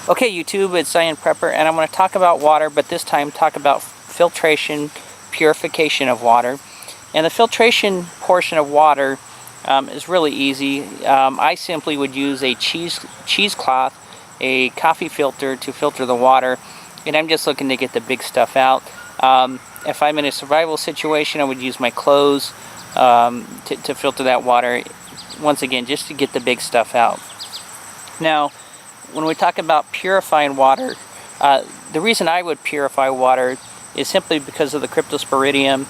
Okay, YouTube, it's Zion Prepper, and I'm going to talk about water, but this time talk about filtration, purification of water. And the filtration portion of water is really easy. I simply would use a cheesecloth, a coffee filter to filter the water, and I'm just looking to get the big stuff out. If I'm in a survival situation, I would use my clothes to filter that water, once again, just to get the big stuff out. Now, when we talk about purifying water, the reason I would purify water is simply because of the cryptosporidium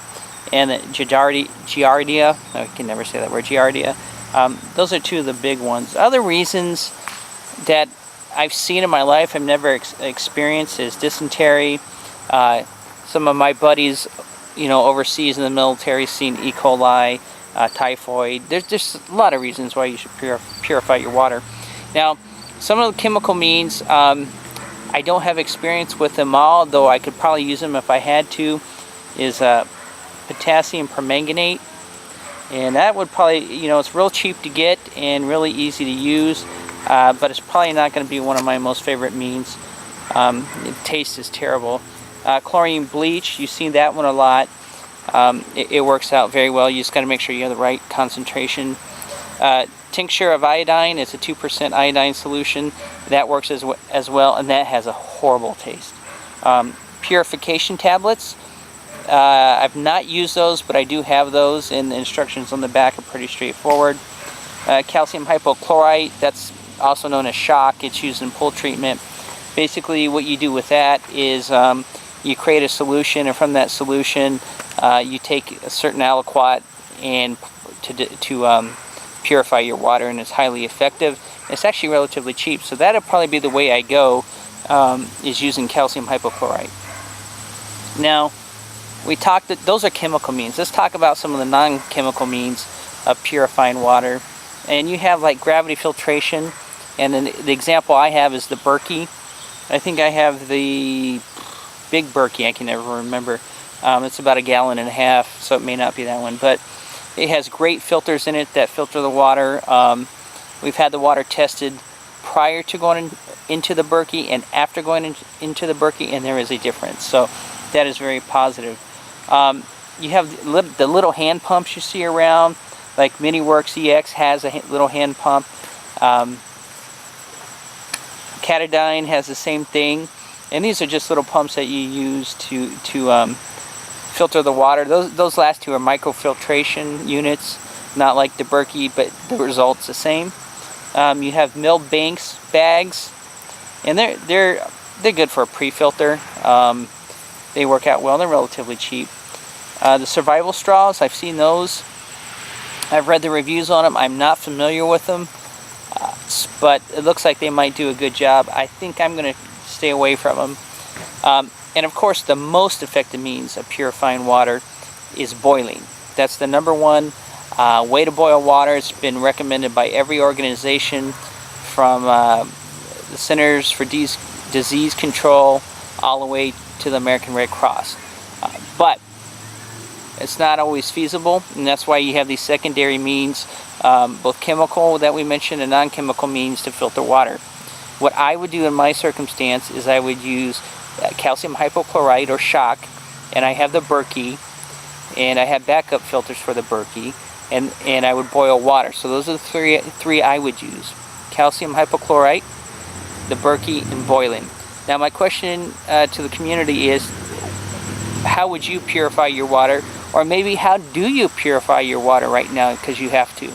and the giardia. I can never say that word, giardia. Those are two of the big ones. Other reasons that I've seen in my life I've never experienced is dysentery. Some of my buddies, overseas in the military, seen E. coli, typhoid. There's just a lot of reasons why you should purify your water. Now, some of the chemical means, I don't have experience with them all, though I could probably use them if I had to, is potassium permanganate. And that would probably, it's real cheap to get and really easy to use, but it's probably not going to be one of my most favorite means. The taste is terrible. Chlorine bleach, you've seen that one a lot. It works out very well. You just got to make sure you have the right concentration. Tincture of iodine, it's a 2% iodine solution. That works as well, and that has a horrible taste. Purification tablets, I've not used those, but I do have those, and the instructions on the back are pretty straightforward. Calcium hypochlorite, that's also known as shock. It's used in pool treatment. Basically, what you do with that is you create a solution, and from that solution, you take a certain aliquot and to purify your water, and it's highly effective. It's actually relatively cheap, so that'll probably be the way I go, is using calcium hypochlorite. Now, we talked that those are chemical means. Let's talk about some of the non-chemical means of purifying water. And you have like gravity filtration, and then the example I have is the Berkey. I think I have the big Berkey, I can never remember. It's about 1.5 gallons, so it may not be that one, but it has great filters in it that filter the water. We've had the water tested prior to going into the Berkey and after going into the Berkey, and there is a difference. So that is very positive. You have the little hand pumps you see around, like MiniWorks EX has a little hand pump. Catadine has the same thing, and these are just little pumps that you use to filter the water. Those last two are microfiltration units, not like the Berkey, but the result's the same. You have milled Banks bags, and they're good for a pre-filter. They work out well. They're relatively cheap. The survival straws, I've seen those. I've read the reviews on them. I'm not familiar with them, but it looks like they might do a good job. I think I'm going to stay away from them. And of course, the most effective means of purifying water is boiling. That's the number one way to boil water. It's been recommended by every organization, from the Centers for Disease Control all the way to the American Red Cross. But it's not always feasible, and that's why you have these secondary means, both chemical that we mentioned and non-chemical means to filter water. What I would do in my circumstance is I would use calcium hypochlorite or shock, and I have the Berkey, and I have backup filters for the Berkey, and I would boil water. So those are the three I would use: calcium hypochlorite, the Berkey, and boiling. Now my question to the community is, how would you purify your water? Or maybe how do you purify your water right now because you have to?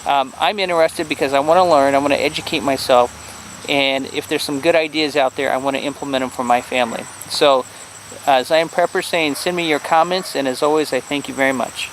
I'm interested because I want to learn, I want to educate myself, and if there's some good ideas out there, I want to implement them for my family. So, Zion Prepper saying, send me your comments, and as always, I thank you very much.